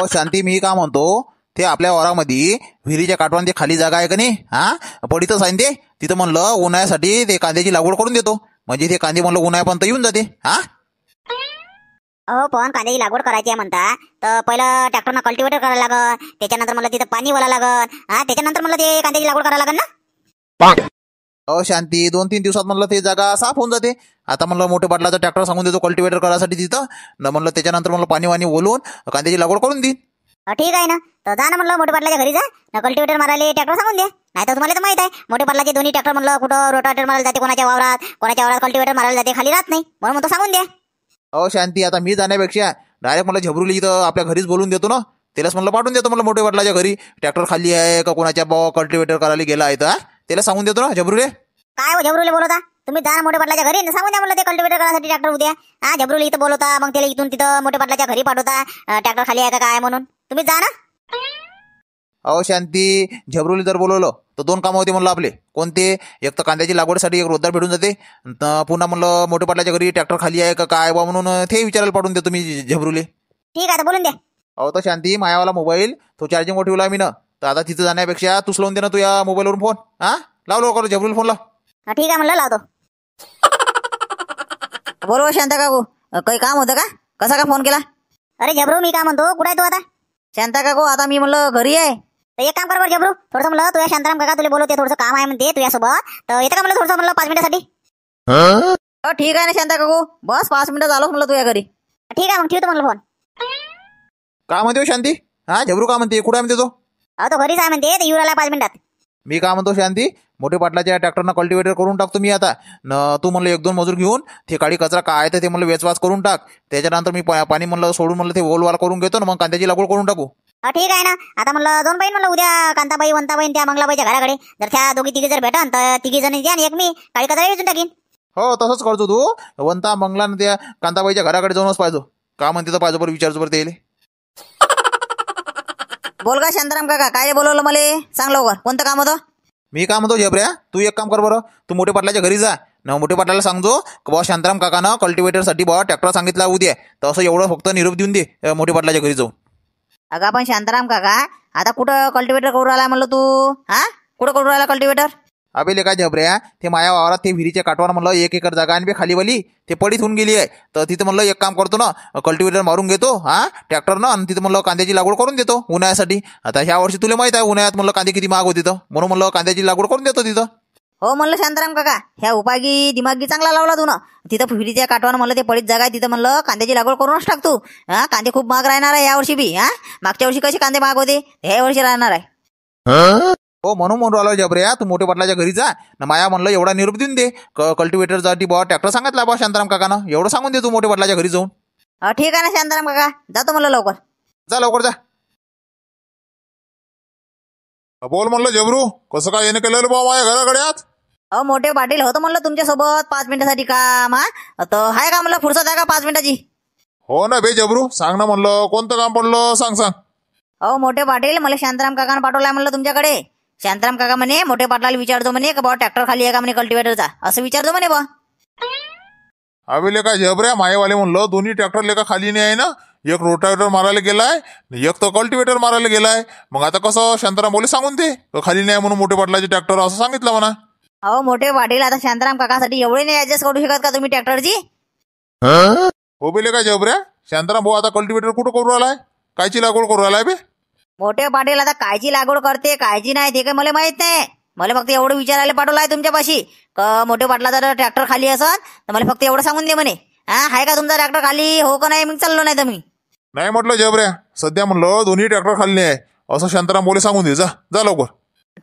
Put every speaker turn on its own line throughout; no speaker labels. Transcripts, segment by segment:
अहो शांती, मी का म्हणतो, ते आपल्या वारामध्ये विहिरीच्या काठवान ते खाली जागा आहे का नाही, हा पडीतच आहे ते, तिथं म्हणलं उन्हाळ्यासाठी ते कांद्याची लागवड करून देतो. म्हणजे ते कांदे म्हणलं उन्हाळ्यापर्यंत येऊन जाते. हा
अहो पण कांद्याची लागवड करायची आहे म्हणता तर पहिलं ट्रॅक्टरनं कल्टिवेटर करायला लागल, त्याच्यानंतर मला तिथं पाणी वाला लागल, त्याच्यानंतर मला ते कांद्याची लागवड करायला लागल ना.
अहो शांती, 2-3 दिवसात म्हणलं ते जागा साफ होऊन जाते. आता म्हणलं मोठे पाटलाचा ट्रॅक्टर सांगून देतो कल्टिवेटर करायसाठी तिथं न, म्हणलं त्याच्यानंतर म्हणलं पाणी वाणी ओलून कांद्याची लागवड करून देईन.
ठीक आहे ना, तर जा ना म्हणलं मोठे पाटलाच्या घरी जा ना, कल्टिवेटर मारायला ट्रॅक्टर सांगून द्या. नाही तर तुम्हाला तर माहित आहे मोठे पाटलाचे दोन्ही ट्रॅक्टर म्हणलं कुठं रोटावेटर मारायला जाते, कोणाच्या वावरात कल्टिवेटर मारायला जाते, खाली राहत नाही, म्हणून म्हणतो सांगून द्या.
अहो शांती, आता मी जाण्यापेक्षा डायरेक्ट मला झबरुली इथं आपल्या घरीच बोलून देतो ना, त्यालाच म्हणलं पाठवून देतो म्हणलं मोठे पाटलाच्या घरी, ट्रॅक्टर खाली आहे का कोणाच्या कल्टिवेटर करायला गेला आहे तर त्याला सांगून देतो ना झबरुले.
काय हो झबरूले बोलवता तुम्ही, जा ना मोठे पाटलाच्या घरी सांगून द्या म्हणलं ते कल्टिवेटर करायसाठी ट्रॅक्टर उद्या. झबरूले इथं बोलवता, मग त्याला इथून तिथं मोठे पाटलाच्या घरी पाठवता, ट्रॅक्टर खाली आहे का काय म्हणून. तुम्ही जा ना.
अहो शांती, झबरुली जर बोलवलं तर 2 कामं होते म्हणलं आपले. कोणते? एक तर कांद्याची लागवडसाठी एक रोजगार भेटून जाते, पुन्हा म्हणलं मोठे पाटलाच्या घरी ट्रॅक्टर खाली आहे का काय बा म्हणून ते विचारायला पाठवून देतो मी झबरुले.
ठीक आहे, तर बोलून द्या.
अहो तर शांती, मायावाला मोबाईल तो चार्जिंगवर ठेवला मी ना, तर आता तिथं जाण्यापेक्षा तूच लावून दे ना तुझ्या मोबाईलवरून फोन. लाव लवकर झबरुल फोन लाव.
ठीक आहे म्हणलं लावतो.
बोलवा शांता काकू, काही काम होतं का? कसा का फोन केला?
अरे झबरू, मी काय म्हणतो, कुठे आहे तू आता?
शांता काकू, आता मी म्हणलं घरी आहे.
तर एक काम कर बरं झबरू, थोडंसं म्हणलं तुझ्या शांताराम काका तुला बोलवते, थोडंसं काम आहे म्हणते तुझ्यासोबत, तर येतं का म्हणलं थोडंसं म्हणलं 5 मिनिटासाठी?
ठीक आहे ना शांता काकू, बस 5 मिनिटं झालो म्हणलं तुझ्या घरी.
ठीक आहे, मग ठेवतो म्हणलं फोन.
का म्हणते हो शांती? झबरू का म्हणते, कुठे म्हणते तो?
तो घरीच आहे म्हणते, तर येऊ राहिला 5 मिनिटात.
मी काय म्हणतो शांती, मोठे पाटलाच्या ट्रॅक्टरनं कल्टिवेटर करून टाकतो मी आता न, तू म्हणलं 1-2 मजूर घेऊन ते काळी कचरा काय तर ते म्हणलं वेचवाच करून टाक, त्याच्यानंतर मी पाणी म्हणलं सोडून म्हणलं ते ओलवाल करून घेतो ना, मग कांद्याची लागवड करून टाकू.
ठीक आहे ना, आता म्हणलं जाऊन पाहिजे म्हणलं उद्या कांताबाई वंताबाई त्या मंगलाबाईच्या घराकडे, जर त्या दोघी तिघी जर भेटन तर 3 जण द्या आणि एक मी काळी कचरा वेचून टाकीन.
हो तसंच करतो तू, वंता मंगला न त्या कांताबाईच्या घराकडे जाऊनच पाहिजे, का म्हणते तर पाहिजे बरं, विचारतो बरं ते.
बोल का शांताराम काका, काय बोलवलं मला? सांग लवकर, कोणतं काम होतं?
मी काय म्हणतो झबऱ्या, तू एक काम कर बरं, तू मोठे पाटलाच्या घरी जा ना, मोठे पाटलाला सांगतो की बाबा शांताराम काकानं कल्टिवेटरसाठी बाबा ट्रॅक्टर सांगितला उद्या, तर असं एवढं फक्त निरोप देऊन दे मोठे पाटलाच्या घरी जाऊन.
अगं पण शांताराम काका, आता कुठं कल्टिवेटर करू राहिला म्हणलं तू? कुठं करू राहिला कल्टिवेटर?
अबे काय झबऱ्या, ते माया वावरात ते विहिरीच्या काठवर म्हणलं 1 एकर जागा आणि खालीवाली ते पडीत होऊन गेली आहे, तर तिथं म्हणलं एक काम करतो ना, कल्टिवेटर मारून घेतो ट्रॅक्टरनं, आणि तिथं म्हणलं कांद्याची लागवड करून देतो उन्हाळ्यासाठी. आता ह्या वर्षी तुला माहित आहे उन्हाळ्यात म्हणलं कांदे किती महाग होती, तर म्हणून म्हणलं कांद्याची लागवड करून देतो तिथं.
हो म्हणलं शांताराम काका, ह्या उपागी दिमागी चांगला लावला तू ना. तिथं विहिरीच्या काठवानं म्हणलं ते पडीत जागा आहे, तिथं म्हणलं कांद्याची लागवड करूनच टाकतो. कांदे खूप महाग राहणार आहे यावर्षी बी. मागच्या वर्षी कसे कांदे महाग होते, ह्या वर्षी राहणार आहे.
हो म्हणून राहिलो जबऱ्या, तू मोठे पाटलाच्या घरी जा ना, माया म्हणलं एवढा निरोप देऊन दे कल्टिवेटरसाठी बाबा ट्रॅक्टर सांगितला बा शांताराम काकानं, एवढं सांगून दे तू मोठे पाटलाच्या घरी जाऊन.
ठीक आहे ना शांताराम काका, जातो म्हणलं लवकर.
जा लवकर जा.
बोल म्हणलं जबरू, कसं काय येणं केलं बा माझ्या घराकडे आज?
मोठे पाटील होतं म्हणलं तुमच्यासोबत 5 मिनिटासाठी काम. तर आहे का म्हणलं फुर्सत आहे का 5 मिनिटाची?
हो ना बे जबरू, सांग ना म्हणलं, कोणतं काम पडलं सांग.
मोठे पाटील, मला शांताराम काकानं पाठवलाय म्हणलं तुमच्याकडे. शांताराम काका म्हणे मोठे पाटलाला विचारतो म्हणे का बा ट्रॅक्टर खाली आहे का म्हणे कल्टिवेटरचा, असं विचारतो म्हणे बा.
अबे लेका जबऱ्या, मायेवाले म्हणलं दोन्ही ट्रॅक्टर लेका खाली नाही आहे ना, एक रोटावेटर मारायला गेलाय, एक तर कल्टिवेटर मारायला गेलाय. मग आता कसं शांताराम बोले सांगून ते खाली नाही म्हणून मोठे पाटलाचे ट्रॅक्टर असं सांगितलं म्हणा.
मोठे पाटील, आता शांताराम काकासाठी एवढे नाही ऍडजस्ट करू शकत का तुम्ही ट्रॅक्टरची?
हो बे लेका जबऱ्या, शांताराम भाऊ आता कल्टिवेटर कुठं करू राहिलाय, कायची लागवड करू राहिलाय बे?
मोठे पाटील, आता कायची लागवड करते कायची नाही ते काही मला माहित नाही. मला फक्त एवढं विचारायला पाठवलंय तुमच्यापाशी का मोठे पाटलाचा जर ट्रॅक्टर खाली असन तर मला फक्त एवढं सांगून दे म्हणे. आहे का तुमचा ट्रॅक्टर खाली, हो का नाही? मग चाललो नाही तर मी
नाही म्हटलं जबऱ्या, सध्या म्हणलं दोन्ही ट्रॅक्टर खाली आहे असं शांताराम बोले सांगून दे, जा लवकर.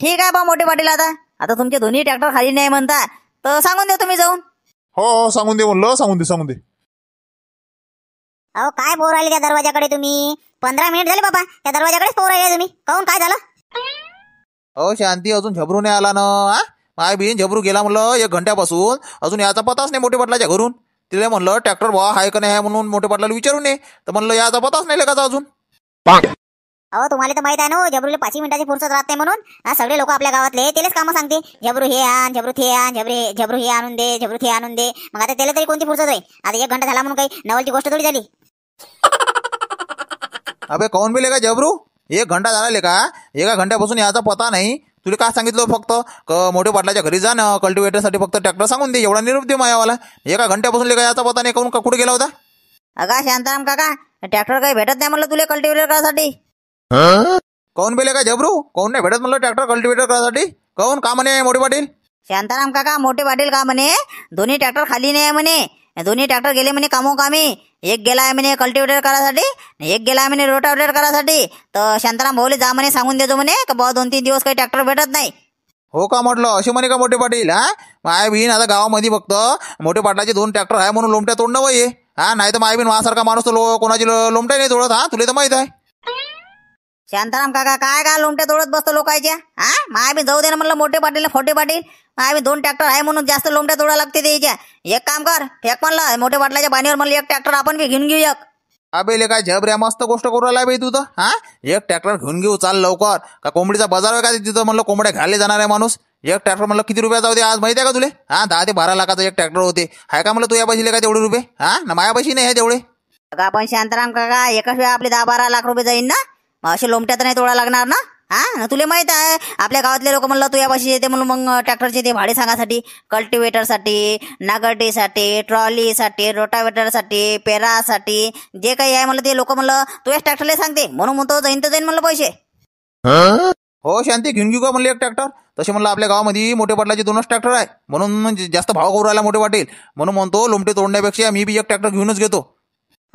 ठीक आहे बा मोठे पाटील, आता तुमचे दोन्ही ट्रॅक्टर खाली नाही म्हणता तर सांगून दे तुम्ही जाऊन.
हो सांगून दे म्हणलं, सांगून दे.
काय पोर राहिले त्या दरवाजाकडे तुम्ही? 15 मिनिट झाले बाबा, त्या दरवाजाकडेच पोर राहिले तुम्ही, काहून काय झालं?
शांती, अजून झबरू नाही आला ना. माय बिन झबरू गेला म्हणलं 1 घंट्यापासून, अजून याचा पताच नाही मोठे पाटलाच्या घरून. तिला म्हणलं ट्रॅक्टर भावा आहे का नाही आहे म्हणून मोठे पाटलाला विचारून ये, तर म्हणलं याचा पताच नाही लेखाचा अजून.
तुम्हाला तर माहित आहे ना झबरूला 5 मिनिटाची फुर्सत राहत नाही म्हणून. सगळे लोक आपल्या गावातले तेलेच कामं सांगते, झबरू हे आण, झबरू ते आण, झबरू हे आणून दे, झबरू ते आणून दे. मग आता त्याला तरी कोणती फुर्सत आहे? आता 1 घंटा झाला म्हणून काही नवलची गोष्ट थोडी झाली.
अबे काऊन बेले का जबरू 1 घंटा झाला का? एका घंट्यापासून याचा पता नाही. तुला काय सांगितलं फक्त मोठे पाटलाच्या घरी जा ना कल्टिवेटरसाठी फक्त ट्रॅक्टर सांगून दे, एवढा निरोप दे मायावाला. एका घंट्यापासून लेका याचा पता नाही. काऊन कुठे गेला होता?
अगा शांताराम काका, ट्रॅक्टर काही भेटत नाही म्हणलं तुला कल्टिवेटर करासाठी.
काऊन बेले का जबरू? काऊन नाही भेटत म्हणलं ट्रॅक्टर कल्टिवेटर करासाठी? काऊन का म्हणे मोठे पाटील?
शांताराम काका, मोठे पाटील का म्हणे दोन्ही ट्रॅक्टर खाली नाही म्हणे. दोन्ही ट्रॅक्टर गेले म्हणे कामोकामी. एक गेला आहे म्हणे कल्टिवेटर करासाठी, एक गेला आहे म्हणे रोटावेटर करासाठी. तर शांताराम भाऊले जा म्हणे सांगून देतो म्हणे का भाऊ 2-3 दिवस काही ट्रॅक्टर भेटत नाही.
हो का म्हटलं असे म्हणे का मोठे पाटील? हा माय बिन आता गावामध्ये फक्त मोठे पाटलाचे 2 ट्रॅक्टर आहे म्हणून लोमट्या तोडणं वय हा. नाही तर माय बिन माझ्यासारखा माणूस तर कोणाची लोमट्या नाही तोडत. हा तुला तर माहित आहे.
शांताराम काका काय का लोमट्या तोडत बसतो लोकांच्या? हा माय बी जाऊ दे ना म्हणलं मोठे पाटील फोटे पाटील. माय बी 2 ट्रॅक्टर आहे म्हणून जास्त लोमट्या तोडा लागते त्याच्या. एक काम कर, फेक म्हणलं मोठे पाटलाच्या बाणीवर म्हणलं एक ट्रॅक्टर आपण बी घेऊन घेऊ एक.
अबे काय झबऱ्या मस्त गोष्ट करू राहिला बाई तू तर. हा एक ट्रॅक्टर घेऊन घेऊ चाल लवकर. का कोंबडीचा बाजार आहे का तिथं म्हणलं कोंबड्या घालले जाणार आहे माणूस. एक ट्रॅक्टर म्हणलं किती रुपयाचा होते आज माहिती आहे का तुले? हा 10 ते 12 लाखाचा एक ट्रॅक्टर होते. हाय का म्हणलं तुझ्या पैसे काय तेवढे रुपये? हा ना माया पैसे नाही आहे तेवढे.
अगं आपण शांताराम काका एकाच वेळा आपले 10-12 लाख रुपये जाईन ना. मग असे लोमट्या तर नाही तोडा लागणार ना. हा तुला माहित आहे आपल्या गावातले लोक म्हणलं तुझ्या पाशी येते म्हणून मग ट्रॅक्टरचे ते भाडे सांगासाठी, कल्टिवेटरसाठी, नागरटीसाठी, ट्रॉलीसाठी, रोटावेटरसाठी, पेरासाठी जे काही आहे म्हणलं ते लोक म्हणलं तुझ्याच ट्रॅक्टरला सांगते म्हणून म्हणतो जाईन तर जाईन म्हणलं पैसे.
हो शांती घेऊन घेऊ का म्हणलं एक ट्रॅक्टर? तसे म्हणलं आपल्या गावामध्ये मोठे पाटलाचे 2च ट्रॅक्टर आहे म्हणून जास्त भाव करू राहिला मोठे पाटील. म्हणून म्हणतो लोमटे तोडण्यापेक्षा मी बी एक ट्रॅक्टर घेऊनच घेतो.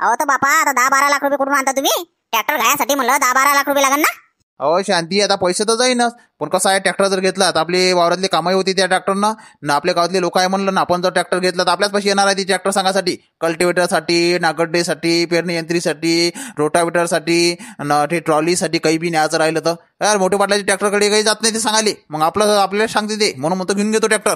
अहो तर बापा आता 10-12 लाख रुपये कुठून आणता तुम्ही? ट्रॅक्टर घ्यायसाठी म्हणलं 10-12 लाख रुपये लागेल ना.
अहो शांती आता पैसे तर जाईनच, पण कसं आहे ट्रॅक्टर जर घेतला तर आपली वावरातली कामाई होती त्या ट्रॅक्टरनं ना. आपल्या गावातले लोक आहे म्हणलं ना, आपण जर ट्रॅक्टर घेतला तर आपल्याच पैसे येणार आहे ती ट्रॅक्टर सांगासाठी, कल्टिवेटरसाठी, नागड्डेसाठी, पेरणी यंत्रीसाठी, रोटावेटरसाठी, ते ट्रॉलीसाठी काही बी न्यायचं राहिलं तर यार मोठे पाटलाच्या ट्रॅक्टरकडे काही जात नाही ते सांगाले. मग आपल्याला सांगते ते म्हणून म्हणतो घेऊन घेतो ट्रॅक्टर.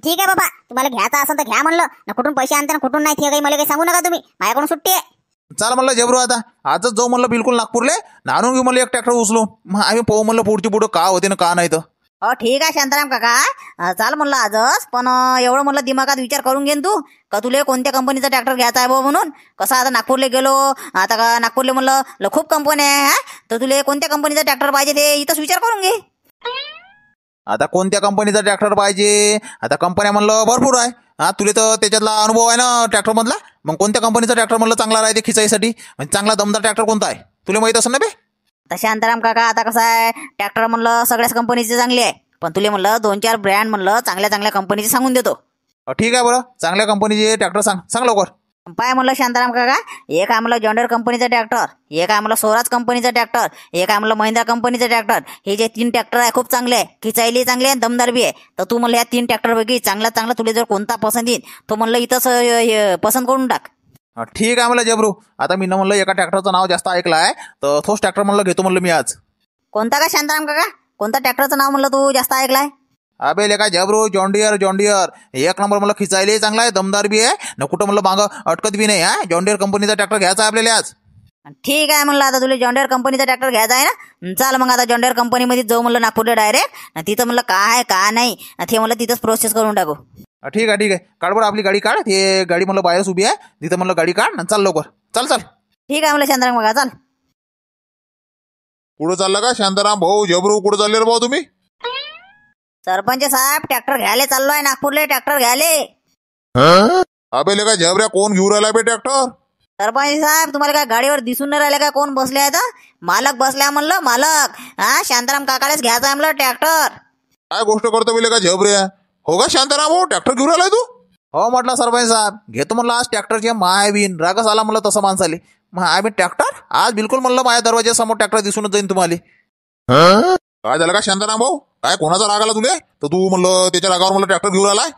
ठीक आहे बाबा, तुम्हाला घ्यायचा असेल तर घ्या म्हणलं ना. कुठून पैसे आणता ना कुठून नाही ते काही मला काही सांगू नका तुम्ही. माझ्याकडून सुट्टी आहे.
चाल म्हणलं जबरू आता आजच जाऊ म्हणलं बिलकुल नागपूरले आणून घेऊ म्हणलं एक ट्रॅक्टर उचलून. मग आम्ही पाहू म्हणलं पुढची पुढं का होते ना का नाही तर.
हो ठीक आहे शांताराम काका, चाल म्हणलं आजच. पण एवढं म्हणलं दिमागात विचार करून घेईन तू का तुला कोणत्या कंपनीचा ट्रॅक्टर घ्यायचा आहे म्हणून. कसं आता नागपूरला गेलो आता का नागपूरला म्हणलं खूप कंपन्या आहे तर तुला कोणत्या कंपनीचा ट्रॅक्टर पाहिजे ते इथंच विचार करून घे.
आता कोणत्या कंपनीचा ट्रॅक्टर पाहिजे? आता कंपन्या म्हणलं भरपूर आहे. हा तुला तर त्याच्यातला अनुभव आहे ना ट्रॅक्टर मधला. मग कोणत्या कंपनीचा ट्रॅक्टर म्हणलं चांगला राहते खिचाईसाठी? म्हणजे चांगला दमदार ट्रॅक्टर कोणता आहे तुला माहित असेल ना बे?
आता शांताराम काका आता कसं आहे ट्रॅक्टर म्हणलं सगळ्याच कंपनीचे चांगले आहे, पण तुला म्हणलं 2-4 ब्रँड म्हणलं चांगल्या चांगल्या कंपनीचे सांगून देतो.
ठीक आहे बरं, चांगल्या कंपनीचे ट्रॅक्टर सांग लवकर.
पाय म्हणलं शांताराम काका, एक आहे म्हणलं जॉन्डर कंपनीचा ट्रॅक्टर, एक आहे म्हणलं स्वराज कंपनीचा ट्रॅक्टर, एक आहे म्हणलं महिंद्रा कंपनीचा ट्रॅक्टर. हे जे 3 ट्रॅक्टर आहे खूप चांगले आहे, खिचायली चांगले आहे, दमदार बी आहे. तर तू म्हणलं या 3 ट्रॅक्टरपैकी चांगला तुला जर कोणता पसंत येईल तो म्हणलं इथंच पसंत करून टाक.
ठीक आहे म्हणलं जबरू. आता मी म्हणलं एका ट्रॅक्टरचं नाव जास्त ऐकलं आहे तर तोच ट्रॅक्टर म्हणलं घेतो म्हणलं मी आज.
कोणता का शांताराम काका? कोणता ट्रॅक्टरचं नाव म्हणलं तू जास्त ऐकलाय?
अबे लेका जबरू जॉन्डियर एक नंबर म्हणलं खिचायला चांगला आहे, दमदार बी आहे ना, कुठं म्हणलं मागं अटकत बी नाही. हा जॉन्डियर कंपनीचा ट्रॅक्टर घ्यायचा आहे आपल्याला आज.
ठीक आहे म्हणलं आता तुला जॉन्डर कंपनीचा ट्रॅक्टर घ्यायचा आहे ना. चाल मग आता जॉन्डर कंपनीमध्ये जाऊ म्हणलं नागपूरला डायरेक्ट. तिथं म्हणलं काय आहे का नाही ते म्हणलं तिथंच प्रोसेस करून टाकू.
ठीक आहे काढ बरं आपली गाडी काढ. ते गाडी म्हणलं बाहेरच उभी आहे तिथं म्हणलं गाडी काढ चाल लवकर. चल
ठीक आहे म्हणलं शांताराम काका चाल.
कुठं चाललं का शांताराम भाऊ? जबरू कुठं चालले रे भाऊ तुम्ही?
सरपंच साहेब ट्रॅक्टर घ्यायला चाललोय नागपूरला, ट्रॅक्टर घ्यायले.
अबे लेका झबऱ्या कोण घेऊन राहिला बे ट्रॅक्टर?
सरपंच साहेब तुम्हाला काय गाडीवर दिसून नाही राहिले का कोण बसले आहेत? मालक बसल्या म्हणलं मालक. हा शांताराम काकालाच घ्यायचा आहे म्हणलं ट्रॅक्टर.
काय गोष्ट करतो बे लेका झबऱ्या? हो का शांताराम भाऊ ट्रॅक्टर घेऊन राहिलाय तू?
हो म्हटलं सरपंच साहेब घेतो म्हणलं आज ट्रॅक्टरचे मायबीन रागच आला म्हणलं तसं माणसाले. मायबीन ट्रॅक्टर आज बिलकुल म्हणलं माझ्या दरवाज्यासमोर ट्रॅक्टर दिसूनच जाईन तुम्हाला.
काय झालं का शांताराम भाऊ? काय कोणाचा राग आला तुले तर तू म्हणलं त्याच्या रागावर म्हणलं ट्रॅक्टर घेऊन आलाय?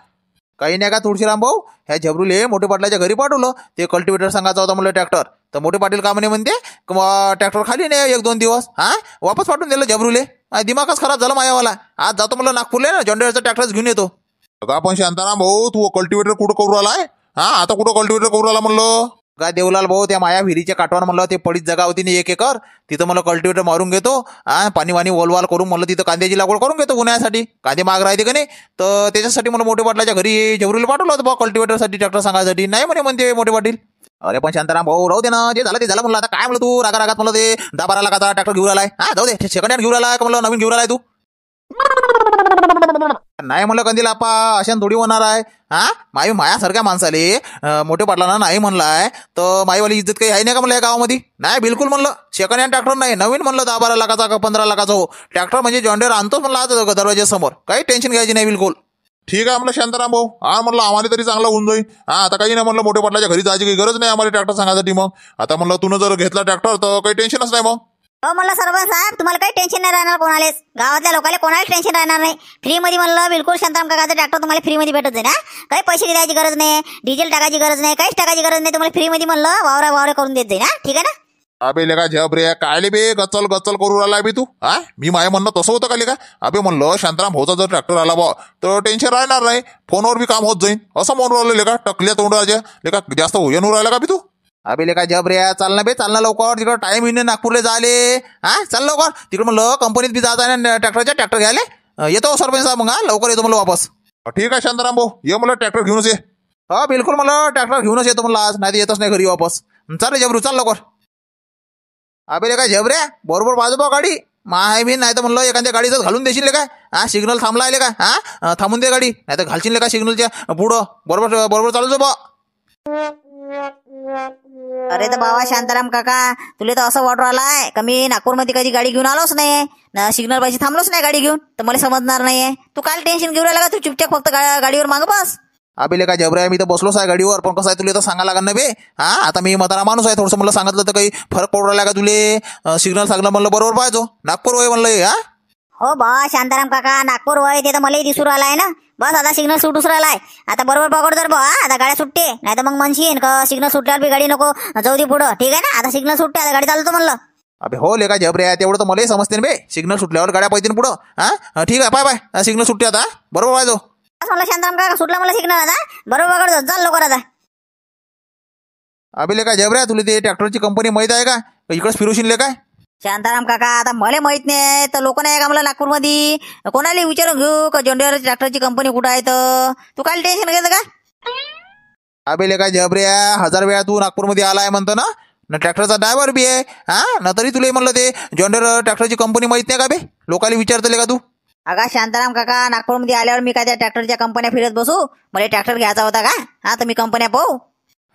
काही नाही का तुळशीराम भाऊ, ह्या झबरूले मोठे पाटलाच्या घरी पाठवलं. ते कल्टिवेटर सांगायचा होता म्हणलं ट्रॅक्टर. तर मोठे पाटील का म्हणते ट्रॅक्टर खाली नाही 1-2 दिवस. हा वापस पाठवून दिलं झबरूले. दिमागच खराब झाला मायावाला. आज जातो म्हणलं नागपूरले ना जॉन्डियरचा ट्रॅक्टर घेऊन येतो.
का पण शांताराम भाऊ तू कल्टिवेटर कुठं करू राहिलाय? हा आता कुठं कल्टिवेटर करू राहिला म्हणलं?
काय देवलाल भाऊ त्या माया विहिरीच्या काठवान म्हणलं ते पडीत जागा होती ना 1 एकर, तिथं मला कल्टिवेटर मारून घेतो. पाणी वलवाल करून म्हणलं तिथं कांद्याची लागवड करून घेतो उन्हाळ्यासाठी. कांदे महाग राहते का नाही तर त्याच्यासाठी मला मोठे पाटलाच्या घरी झबरूला पाठवलं होतं कल्टिवेटरसाठी ट्रॅक्टर सांगायसाठी. नाही म्हणते मोठे पाटील. अरे पण शांताराम भाऊ राहू दे ना, जे झालं ते झालं म्हणलं. आता काय म्हणलं तू रागात म्हणलं ते 10-12 लाखाचा ट्रॅक्टर घेऊन आलाय. हा जाऊ दे, सेकंड हँड घेऊन आलाय का म्हणलं नवीन घेऊन आलाय तू? नाही म्हणलं कंदील आपा, अशाने थोडी होणार आहे. हा मायासारख्या माणसाले मोठे पाटलांना नाही म्हणलाय तर माईवाली इज्जत काही आहे नाही का म्हणलं या गावामध्ये? नाही बिलकुल म्हणलं. सेकंड हँड ट्रॅक्टर नाही, नवीन म्हणलं 10-12 लाखाचा का 15 लाखाचा हो ट्रॅक्टर म्हणजे जॉन्डर आणतोच म्हणलं आज दरवाज्यासमोर. काही टेन्शन घ्यायची नाही बिलकुल.
ठीक आहे म्हणलं शांताराम भाऊ. हा म्हणलं आम्हाला तरी चांगला होऊन जाईल. हा आता काही नाही म्हणलं, मोठे पाटलाच्या घरी जायची काही गरज नाही आम्हाला ट्रॅक्टर सांगायसाठी. मग आता म्हणलं तू जर घेतला ट्रॅक्टर तर काही टेन्शनच नाही. मग
हो म्हणलं सरपंच साहेब, तुम्हाला काही टेन्शन नाही राहणार. कोणालाच गावातल्या लोकांना कोणालाच टेन्शन राहणार नाही. फ्रीमध्ये म्हणलं बिलकुल शांताराम काकाचा ट्रॅक्टर तुम्हाला फ्रीमध्ये भेटत जाईल. काही पैसे द्यायची गरज नाही, डिझेल टाकायची गरज नाही, काहीच टाकायची गरज नाही. तुम्हाला फ्रीमध्ये म्हणलं वावरा करून देत जाईल. ठीक आहे ना?
अबे लेका झप रे, कायले बे गच्चल करू राहिला बे तू? हा मी माय म्हणणं तसं होतं का लेका? अबे म्हणलं शांताराम भाऊचा जर ट्रॅक्टर आला बा तर टेन्शन राहणार नाही, फोनवर बी काम होत जाईल असं म्हणून राहिलं लेका. टकल्या तोंडाच्या लेका जास्त येऊन राहिला का बी तू?
अबे लेका जब रे, चाल ना बे, चाल ना लवकर. तिकडं टाइम येईन नागपूरला जाले. हा चाल लवकर तिकडं म्हणलं, कंपनीत बी जात आहे ना ट्रॅक्टर घ्यायला. येतो सरपंच साहेब मग. हा लवकर येतो म्हणलं वापस.
ठीक आहे शांताराम भाऊ, ये म्हणलं ट्रॅक्टर घेऊनच ये.
हा बिलकुल म्हणलं ट्रॅक्टर घेऊनच येतो म्हणलं आज, नाही येतच नाही घरी वापस. चाल रे जबरू, चाल लवकर. अबे लेका जबऱ्या, बरोबर बाजू बा गाडी माय बी, नाही तर म्हणलं एखाद्या गाडीचं घालून देशील का? हा सिग्नल थांबला आहे का? हा थांबून दे गाडी, नाही तर घालशील का सिग्नलच्या पुढं. बरोबर चालू बा.
अरे तर बाबा शांताराम काका, तुला तर असं वाटू राहिलाय का मी नागपूरमध्ये कधी गाडी घेऊन आलोच नाही ना, सिग्नल पाहिजे थांबलोच नाही गाडी घेऊन, तर मला समजणार नाहीये. तू काय टेन्शन घेऊन राहिला का? तू चुपचाप फक्त गाडीवर माग बस.
अबे लेका जबऱ्या, मी तर बसलोच आहे गाडीवर, पण कसं आहे तुला तर सांगा लागन ना बे. हा आता मी म्हातारा माणूस आहे, थोडंसं म्हणलं सांगितलं तर काही फरक पडू राहिला का तुले? सिग्नल सांगलं म्हणलं बरोबर पाहिजो. नागपूर वय म्हणलं. हा
हो बा शांताराम काका, नागपूर वय ते तर मलाही दिसू राहिलाय ना. बस आता सिग्नल सुटूच राहिलाय. आता बरोबर पकड तर बा, आता गाड्या सुटते, नाही तर मग म्हणशीन का सिग्नल सुटल्यावर बी गाडी नको जाऊ दे पुढं. ठीक आहे ना? आता सिग्नल सुटते, आता गाडी चालवतो म्हणलं.
अबे हो लेका जबऱ्या, तेवढं तर मलाही समजते ना बे. सिग्नल सुटल्यावर गाड्या पाहिजे पुढं. हा ठीक आहे, पाय सिग्नल सुटते आता, बरोबर पाहिजो.
बस म्हणलं शांताराम काका, सुटला मला सिग्नल आता, बरोबर पकडतो, चाल लवकर आता.
अबे लेका जबऱ्या, तुला ते ट्रॅक्टरची कंपनी माहित आहे का? इकडेच फिरूशील ले काय?
शांताराम काका, आता मला माहित नाही तर लोक नाही का मला नागपूरमध्ये, कोणाला विचारून घेऊ का जॉन्डियर ट्रॅक्टरची कंपनी कुठं आहे? तर तू काय टेन्शन घेतं का?
अबे लेका जबऱ्या, 1000 वेळा तू नागपूरमध्ये आलाय म्हणतो ना ट्रॅक्टरचा ड्रायव्हर बी आहे. हा ना तरी तुला म्हणलं ते जॉन्डियर ट्रॅक्टरची कंपनी माहित नाही का बे? लोकांना विचारतले का तू?
अगा शांताराम काका, नागपूरमध्ये आल्यावर मी काय त्या ट्रॅक्टरच्या कंपन्या फिरत बसू? मला ट्रॅक्टर घ्यायचा होता का? हा तर मी कंपन्या पाहू.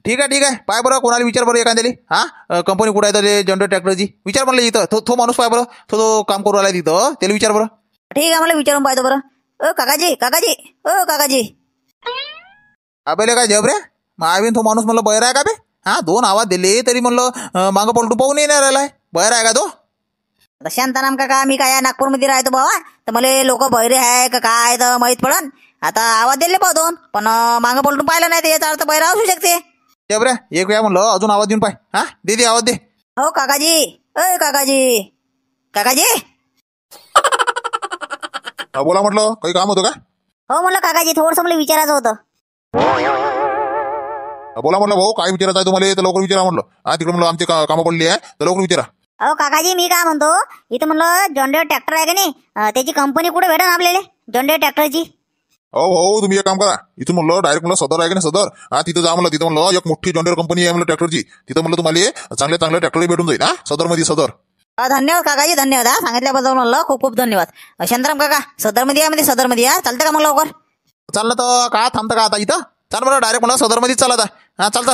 ठीक आहे, पाय बरं, कोणाला विचार बरं एखाद्याला. हा कंपनी कुठं आहे तर ते जॉन्डियर ट्रॅक्टरची विचार म्हणलं. इथं तो माणूस पाय बरं, तो काम करू आलाय तिथं, त्याला विचार बरं.
ठीक आहे, मला विचारून पाहतो बरं. ओ काकाजी.
अबे लेका जबऱ्या, मावीन तो माणूस म्हणलं बहिरा आहे का बे? हा 2 आवाज दिले तरी म्हणलं मागं पलटू पाहून नाही राहिलाय. बहिरा आहे का तो?
आता शांताराम काका, मी काय नागपूरमध्ये राहतो बाबा, तर मला लोक बहिरे आहे का काय तर माहित पडन. आता आवाज दिले पाहू 2, पण मागं पलटून पाहिलं नाही तर याचा अर्थ बहिरा असू शकते.
जबऱ्या एक वेळा म्हणलं अजून आवाज देऊन पाय. हा दे आवाज दे.
हो काकाजी.
बोला म्हटलं, काही काम होतं का?
हो म्हणलं काकाजी, थोडंसं मला विचारायचं होतं.
बोला म्हटलं भाऊ, काय विचारायचं आहे तुम्हाला? तर लवकर विचारा म्हटलं. हा तिकडे म्हणलं आमची कामं पडली आहे, तर लवकर विचारा.
अहो काकाजी, मी काय म्हणतो, इथं म्हणलं जॉन्डियर ट्रॅक्टर आहे का नाही, त्याची कंपनी कुठे भेटेल आपल्याला जॉन्डियर ट्रॅक्टरची?
हो तुम्ही एक काम करा, इथून म्हणलं डायरेक्ट म्हणलं सदर आहे की नाही सदर, हा तिथं जा म्हणलं. तिथं म्हणलं एक मोठी जॉन्डियर कंपनी आहे म्हणलं ट्रॅक्टरची. तिथं म्हणलं तुम्हाला चांगल्या ट्रॅक्टर भेटून जाईल. हा सदर.
धन्यवाद काकाजी, धन्यवाद. हा सांगितल्याबद्दल म्हणलं खूप धन्यवाद. शांताराम काका, सदरमध्ये या, चालतं का मग लवकर?
चाललं तर का थांबतं का आता इथं? चाल बरं, डायरेक्ट म्हणलं सदरमध्येच चाल आता. हा चाल.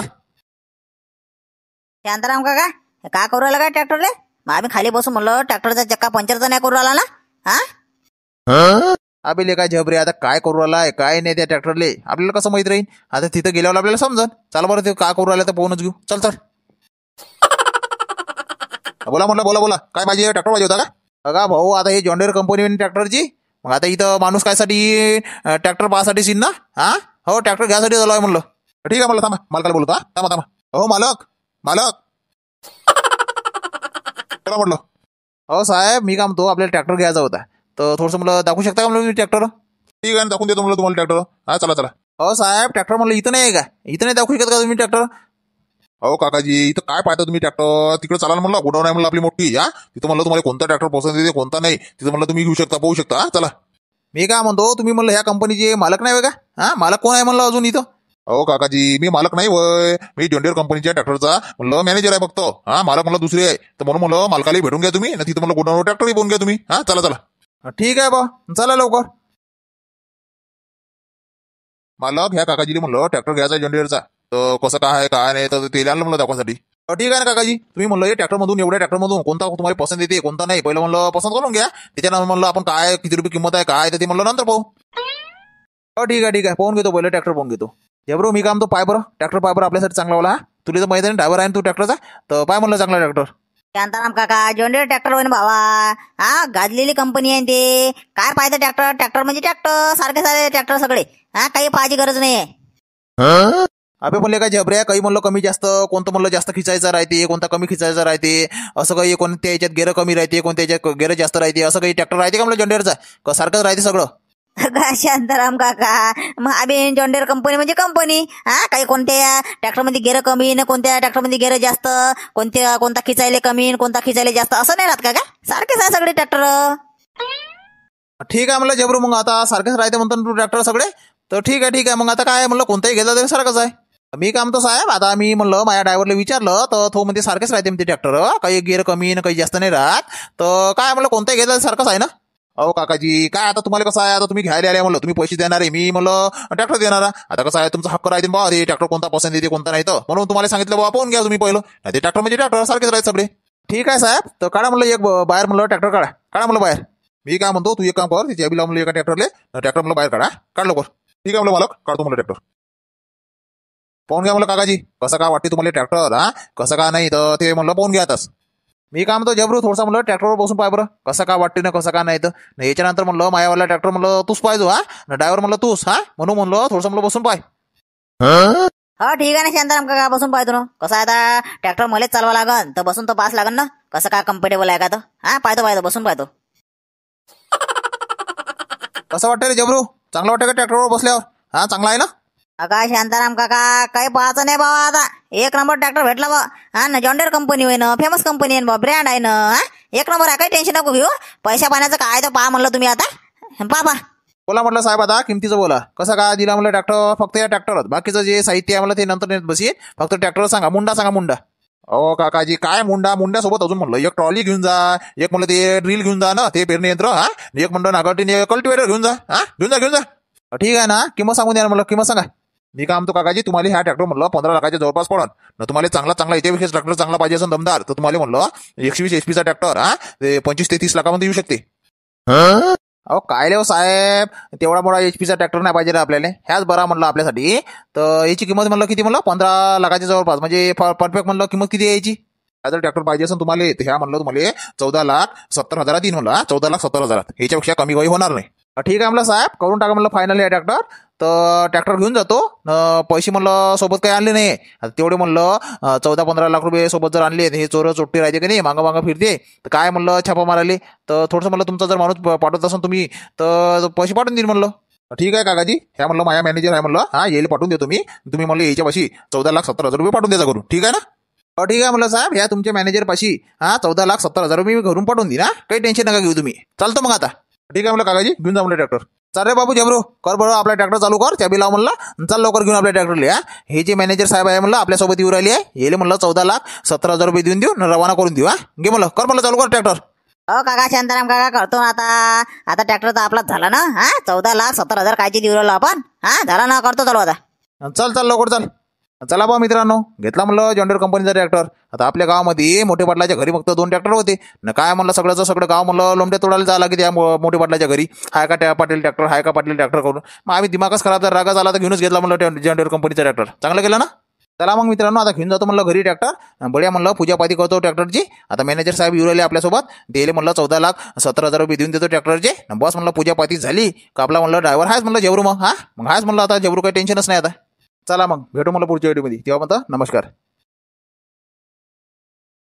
शांताराम काका, का करू राहिला काय ट्रॅक्टरले? मग आम्ही खाली बसून म्हणलं ट्रॅक्टरचा चक्का पंक्चरचा नाही करू राहिला ना? हा
अबे लेका जबरे, आता काय करू राहिलाय काय नाही त्या ट्रॅक्टरले आपल्याला कसं माहित राहील? आता तिथं गेल्यावर आपल्याला समजन. चाल बरं, ते का करू राहिला तर पाहूनच घेऊ. चल. बोला म्हटलं, बोला काय पाहिजे? ट्रॅक्टर पाहिजे होता का? अगा भाऊ, आता हे जॉन्डियर कंपनी ट्रॅक्टरची, मग आता इथं माणूस कायसाठी ट्रॅक्टर पाहासाठी सीन ना? हा हो, ट्रॅक्टर घ्यायसाठी झालो आहे म्हणलं.
ठीक आहे म्हणलं, थांबा, मालकाला बोलतो. हा थांबा. हो मालक चला म्हटलं.
हो साहेब, मी काय म्हणतो, आपल्याला ट्रॅक्टर घ्यायचा होता, तर थोडंसं मला दाखवू शकता का म्हणलं ट्रॅक्टर?
ठीक आहे, दाखवून देतो म्हणलं तुम्हाला ट्रॅक्टर. हा चला.
हो साहेब, ट्रॅक्टर म्हणलं इथं नाही आहे का? इथं नाही दाखवू शकत का तुम्ही ट्रॅक्टर?
हो काकाजी, इथं काय पाहता तुम्ही ट्रॅक्टर? तिकडे चालाल म्हणलं, गोडाऊन आहे म्हणलं आपली मोठी. हा तिथं म्हणलं तुम्हाला कोणता ट्रॅक्टर पसंत येते कोणता नाही, तिथं म्हणलं तुम्ही घेऊ शकता, पाहू शकता. चला.
मी काय म्हणतो, तुम्ही म्हणलं ह्या कंपनीचे मालक नाही का? हा मालक कोण आहे म्हणलं अजून इथं?
अहो काकाजी मी मालक नाही वय, मी जॉन्डियर कंपनीच्या ट्रॅक्टरचा म्हणलं मॅनेजर आहे फक्त. हा मालक म्हणलं दुसरी आहे, तर म्हणून म्हणलं मालकाला भेटून घ्या तुम्ही, तिथं म्हणलं गोडाऊन ट्रॅक्टरही बोलून घ्या तुम्ही. हा चला चला.
ठीक आहे बा, चला लवकर.
मालक ह्या काकाजीला म्हणलं ट्रॅक्टर घ्यायचा जॉन्डियरचा, तर कसं काय काय नाही तर ते आणलं म्हणलं दाखवासाठी.
ठीक आहे ना काकाजी, तुम्ही म्हणलं हे ट्रॅक्टरमधून एवढ्या ट्रॅक्टरमधून कोणता तुम्हाला पसंत येते कोणता नाही पहिलं म्हणलं पसंत करून घ्या, त्याच्यानंतर म्हणलं आपण काय किती रुपये किंमत आहे काय तर ते म्हणलं नंतर पाहू. ठीक आहे पाहून घेतो, पहिलं ट्रॅक्टर पाहून घेतो. जबरू मी काम तो पाय बरं ट्रॅक्टर पाय बरं आपल्यासाठी चांगला वाला. तुला तर माहिती आहे ड्रायव्हर आहे ना तू ट्रॅक्टरचा, तर पाय म्हणलं चांगला ट्रॅक्टर.
शांताराम काका जॉन्डियर ट्रॅक्टर होईन बाबा. हा गाजलेली कंपनी आहे ते. काय पाहिजे ट्रॅक्टर, ट्रॅक्टर म्हणजे ट्रॅक्टर सारखे सारे ट्रॅक्टर सगळे. हा काही पाहायची गरज नाहीये.
अबे म्हणले काय झबऱ्या, काही म्हणलं कमी जास्त, कोणतं म्हणलं जास्त खिचायचं राहते कोणता कमी खिचायचं राहते, असं काही कोणत्या याच्यात गेरं कमी राहते कोणत्या याच्यात गेरं जास्त राहते, असं काही ट्रॅक्टर राहते का म्हणलं जॉन्डियरचा, का सारखंच राहते सगळं.
का शांताराम काका, मग आम्ही जॉन्डियर कंपनी म्हणजे कंपनी. हा काही कोणत्या ट्रॅक्टर मध्ये गेरं कमी न कोणत्या ट्रॅक्टर मध्ये गेरं जास्त, कोणता खिचायले कमी कोणता खिचायले जास्त, असं नाही राहत का सारखेच आहे सगळे ट्रॅक्टर.
ठीक आहे म्हणलं जबरू, मग आता सारखेच राहते म्हणतो तू ट्रॅक्टर सगळे, तर ठीक आहे मग आता काय म्हणलं कोणताही घेतला तरी सारखंच आहे. मी काम तो साहेब आता मी म्हणलं माझ्या ड्रायव्हरला विचारलं तर तो म्हणते सारखेच राहते म्हणते ट्रॅक्टर, काही गिअर कमी ना काही जास्त नाही राहत, तर काय म्हणलं कोणताही घेतला सारखंच आहे ना. अहो काकाजी काय आता तुम्हाला कसं आहे, आता तुम्ही घ्यायला आले म्हणलं तुम्ही पैसे देणार आहे, मी म्हणलं ट्रॅक्टर देणार. आता कसं आहे तुमचा हक्क राहते बा ते ट्रॅक्टर कोणता पसंत येते कोणता नाही, तर म्हणून तुम्हाला सांगितलं बाबा पाहून घ्या तुम्ही पहिलं, नाही ते ट्रॅक्टर म्हणजे ट्रॅक्टर सारखेच राहते सगळे. ठीक आहे साहेब, तर काढा म्हणलं एक बाहेर म्हणलं ट्रॅक्टर काढा म्हणलं बाहेर. मी काय म्हणतो तू एक काम कर, तिच्या बिला म्हणलं एका ट्रॅक्टर म्हणलं बाहेर काढ लवकर. ठीक आहे म्हणलं मालक, काढतो म्हणलं ट्रॅक्टर. पाहून घ्या म्हणलं काकाजी कसं काय वाटते तुम्हाला ट्रॅक्टर, हा कसं काय नाही तर ते म्हणलं पाहून घ्या आताच. मी काय म्हणतो जबरू थोडसा म्हणलं ट्रॅक्टरवर बसून पाय बरं कसं काय वाटते ना कसं काय नाही, तर याच्यानंतर म्हणलं मायावाला ट्रॅक्टर म्हणलं तूच पाहिजो, हा ड्रायव्हर म्हणलं तूच, हा म्हणून म्हणलं थोडंसं म्हणलं बसून पाय.
हो ठीक आहे ना शांताराम काका, बसून पाहतो ना. कसं आहे आता ट्रॅक्टर मलाच चालवा लागन तर बसून तर पास लागन ना, कसं काय कम्फर्टेबल आहे का तर. हा पाहतो बसून पाहतो.
कसं वाटतं रे जबरू, चांगलं वाटतं का ट्रॅक्टरवर बसल्यावर, हा चांगला आहे ना.
का शांताराम काका काही पाहायचं नाही बाबा, आता एक नंबर ट्रॅक्टर भेटला बा. हा ना जॉन्डियर कंपनी होय ना, फेमस कंपनी आहे बा, ब्रँड आहे ना. हा एक नंबर आहे, काही टेन्शन नको घेऊ. पैशा पाण्याचं काय तर पहा म्हणलं तुम्ही आता पापा.
बोला म्हटलं साहेब आता किमतीचं बोला, कसं काय दिला म्हणलं ट्रॅक्टर, फक्त या ट्रॅक्टरच बाकीचं जे साहित्य आहे मला ते नंतर नेत बसीन, फक्त ट्रॅक्टर सांगा मुंडा. अहो काकाजी काय मुंड्यासोबत अजून म्हणलं एक ट्रॉली घेऊन जा, एक म्हणलं ते ड्रिल घेऊन जा ना ते पेरणी यंत्र, हा एक म्हणलं नागरटीने कल्टिवेटर घेऊन जा, हा घेऊन जा. ठीक आहे ना, किंमत सांगून द्या म्हणलं, किंमत सांगा. मी काय म्हणतो काकाजी तुम्हाला ह्या ट्रॅक्टर म्हणलं 15 लाखाच्या जवळपास पडन ना. तुम्हाला चांगला याच्यापेक्षा ट्रॅक्टर चांगला पाहिजे असेल दमदार, तर तुम्हाला म्हणलं 120 HP चा ट्रॅक्टर, हा ते 25 ते 30 लाखामध्ये येऊ शकते. अहो काय लेव साहेब, तेवढा मोठा HP चा ट्रॅक्टर नाही पाहिजे ना आपल्याला, ह्याच बरा म्हणलं आपल्यासाठी. तर याची किंमत म्हणलं किती म्हणलं 15 लाखाच्या जवळपास, म्हणजे परफेक्ट म्हणलं किंमत किती यायची. जर ट्रॅक्टर पाहिजे असेल तुम्हाला तर ह्या म्हणलं तुम्हाला 14,70,000 येईन म्हणलं, 14,70,000 याच्यापेक्षा कमी काही होणार नाही. ठीक आहे म्हणलं साहेब, करून टाका म्हणलं फायनल हे ट्रॅक्टर. तर ट्रॅक्टर घेऊन जातो, पैसे म्हणलं सोबत काही आणले नाही. आता तेवढे म्हणलं 14-15 लाख रुपये सोबत जर आणले, हे चोर चोट्टी राहते की नाही, मागं फिरते, तर काय म्हणलं छापा माराले, तर थोडंसं म्हणलं तुमचा जर माणूस पाठवत असाल तुम्ही तर पैसे पाठवून देईन म्हणलं. ठीक आहे काकाजी, ह्या म्हणलं माझ्या मॅनेजर आहे म्हणलं, हा येईल पाठवून देतो मी, तुम्ही म्हणलं याच्यापाशी 14,70,000 रुपये पाठवून द्यायचा करून. ठीक आहे ना. ठीक आहे म्हणलं साहेब, ह्या तुमच्या मॅनेजर पाशी 14,70,000 रुपये मी घरून पाठवून देईन. काही टेन्शन नका घेऊ तुम्ही, चालतो मग आता. ठीक आहे म्हणलं काकाजी, घेऊन जा म्हणलं ट्रॅक्टर. चल रे बाबू जबरू, कर बरं आपला ट्रॅक्टर चालू कर, चाबी लाव म्हणलं, चल लवकर घेऊन आपल्या ट्रॅक्टरला. हे जे मॅनेजर साहेब आहे म्हणलं आपल्यासोबत येऊ राहिली आहे, येले म्हणलं 14,70,000 रुपये देऊन रवाना करून देऊ. हा घे म्हणलं, कर म्हणलं चालू कर ट्रॅक्टर.
हो काका शांताराम काका करतो ना आता ट्रॅक्टर तर आपलाच झाला ना. हा 14,70,000 कायची देऊ राहिलो आपण. हा झाला ना, करतो चालू आता.
चल लवकर चल. चला बा मित्रांनो, घेतला म्हणलं जॉन्डियर कंपनीचा ट्रॅक्टर. आता आपल्या गावामध्ये मोठे पाटलाच्या घरी फक्त 2 ट्रॅक्टर होते ना, काय म्हणलं सगळं गाव म्हणलं लोंबट्या तोडायला जायला की त्या मोठे पाटलाच्या घरी, हाय का पाटील ट्रॅक्टर करून. मग आम्ही दिमागच खराब जर रागा झाला तर घेऊनच घेतला म्हणलं जॉन्डियर कंपनीचा ट्रॅक्टर. चांगलं केलं ना. चला मग मित्रांनो, आता घेऊन जातो म्हणलं घरी ट्रॅक्टर, बढिया म्हणलं पूजापाती करतो ट्रॅक्टरची. आता मॅनेजर साहेब येऊ राहिले आपल्यासोबत, दिले म्हणलं 14,70,000 रुपये देऊन देतो ट्रॅक्टरचे. बस म्हणलं पूजापाती झाली का आपला म्हणलं ड्रायव्हर हायच म्हणलं जबरू, मग हायच म्हणलं आता जबरू काही टेन्शनच नाही आता. चला मग भेटू मला पुढच्या व्हिडिओमध्ये, तेव्हा म्हणतं नमस्कार.